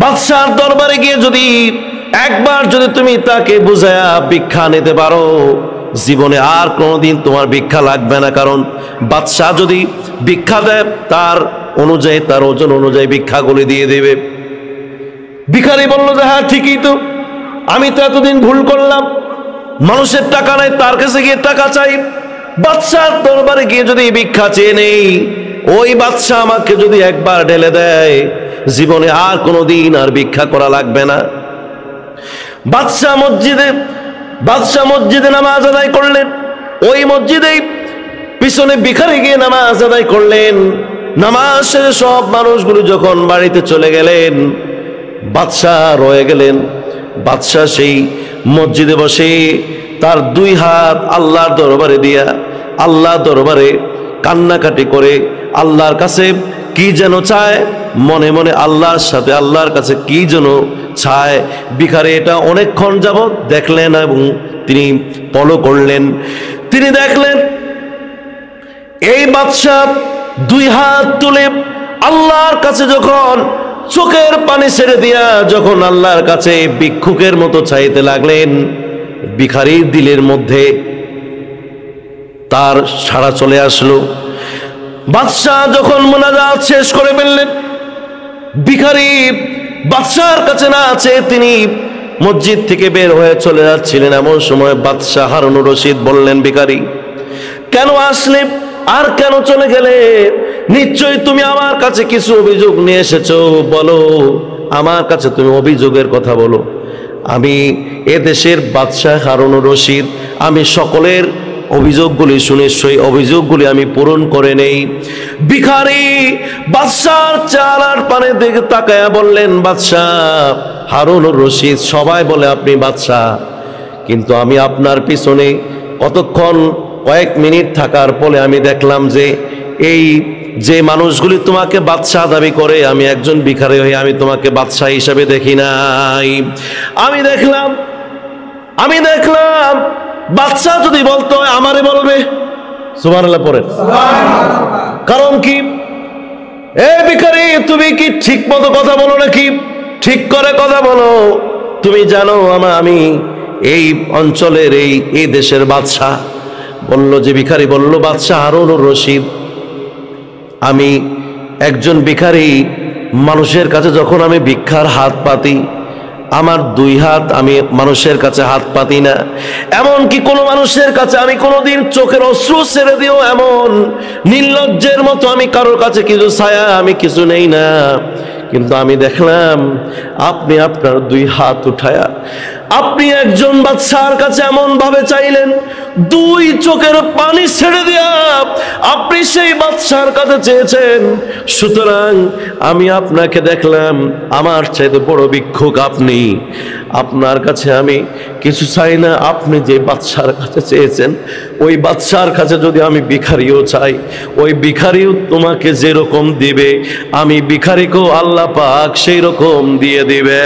বাদশার দরবারে গিয়ে যদি একবার যদি তুমি তাকে বুঝায়া ভিক্ষা নিতে পারো, জীবনে আর কোনোদিন তোমার ভিক্ষা লাগবে না। কারণ বাদশাহ যদি ভিক্ষা দেয় তার অনুযায়ী, তার ওজন অনুযায়ী ভিক্ষাগুলি দিয়ে দেবে। ভিখারি বলল যে হ্যাঁ ঠিকই তো, আমি তো এতদিন ভুল করলাম, মানুষের টাকা নাই, তার কাছে গিয়ে টাকা চাই। বাদশার দরবারে গিয়ে যদি ভিক্ষা চেয়ে নেই, ওই বাদশাহ আমাকে যদি একবার ঢেলে দেয়, জীবনে আর কোনোদিন আর ভিক্ষা করা লাগবে না। বাদশাহ মসজিদে নামাজ আদায় করলেন। ওই মসজিদে পিছনে ভিখারি গিয়ে নামাজ আদায় করলেন। নামাজ শেষে সব মানুষগুলো যখন বাড়িতে চলে গেলেন, বাদশাহ রয়ে গেলেন। বাদশাহ সেই মসজিদে বসে তার দুই হাত আল্লাহর দরবারে দিয়া, আল্লাহর দরবারে কান্নাকাটি করে আল্লাহর কাছে কি যেন চায়, মনে মনে আল্লাহর সাথে আল্লাহর কাছে কি যেন চায়। ভিখারি এটা অনেকক্ষণ যাবৎ দেখলেন এবং তিনি ফলো করলেন। তিনি দেখলেন এই বাদশাহ দুই হাত তুলে আল্লাহর কাছে যখন চোখের পানি ছেড়ে দিয়া যখন আল্লাহর কাছে ভিক্ষুকের মতো চাইতে লাগলেন, ভিখারির দিলের মধ্যে তার সাড়া চলে আসলো। বাদশাহ যখন মুনাজাত শেষ করে ফেললেন, ভিখারি বাদশার কাছে না আছে, তিনি মসজিদ থেকে বের হয়ে চলে যাচ্ছিলেন। এমন সময় বাদশাহ হারুনুর রশিদ বললেন, ভিখারি কেন আসলে আর কেন চলে গেলে? নিশ্চয়ই তুমি আমার কাছে কিছু অভিযোগ নিয়ে এসেছো, বলো, আমার কাছে তুমি অভিযোগের কথা বলো। আমি এদেশের বাদশাহ হারুনুর রশিদ, আমি সকলের অভিযোগগুলি শুনে সেই অভিযোগগুলি আমি পূরণ করে নেই। ভিখারি বাদশার চালার পানে দিকে তাকায়া বললেন, বাদশাহ হারুনুর রশিদ, সবাই বলে আপনি বাদশাহ, কিন্তু আমি আপনার পিছনে কতক্ষণ কয়েক মিনিট থাকার পরে আমি দেখলাম যে এই যে মানুষগুলি তোমাকে বাদশাহ দাবি করে, আমি একজন ভিখারি হয়ে আমি তোমাকে বাদশাহ হিসাবে দেখি নাই। আমি দেখলাম বাদশাহ যদি বলতো আমারে বলবে। সুবহানাল্লাহ পড়েন। কারণ কি? এ ভিখারি, তুমি কি ঠিক মতো কথা বলো নাকি? ঠিক করে কথা বলো। তুমি জানো আমি এই অঞ্চলের এই দেশের বাদশাহ। বলল যে ভিখারি বলল, বাদশাহ হারুনুর রশিদ, আমি একজন ভিখারি, মানুষের কাছে যখন আমি ভিক্ষার হাত পাতি, আমার দুই হাত আমি মানুষের কাছে হাত পাতি না। এমনকি কোনো মানুষের কাছে আমি কোনোদিন চোখের অশ্রু ছেড়ে দিও এমন নির্লজ্জের মতো আমি কারোর কাছে কিছু ছায়া আমি কিছু নেই না। কিন্তু আমি দেখলাম আপনি আপনার দুই হাত উঠায়া আপনি একজন বাদশার কাছে এমন ভাবে চাইলেন, দুই চোখের পানি ছেড়ে দিয়া আপনি সেই বাদশার কাছে চেয়েছেন। সুতরাং আমি আপনাকে দেখলাম আমার চাইতে বড় ভিক্ষুক আপনি। আপনার কাছে আমি কিছু চাই না। আপনি যে বাদশার কাছে চেয়েছেন, ওই বাদশার কাছে যদি আমি ভিখারিও চাই, ওই ভিখারিও তোমাকে যেরকম দিবে, আমি ভিখারিকেও আল্লাহ পাক সেই রকম দিয়ে দিবে।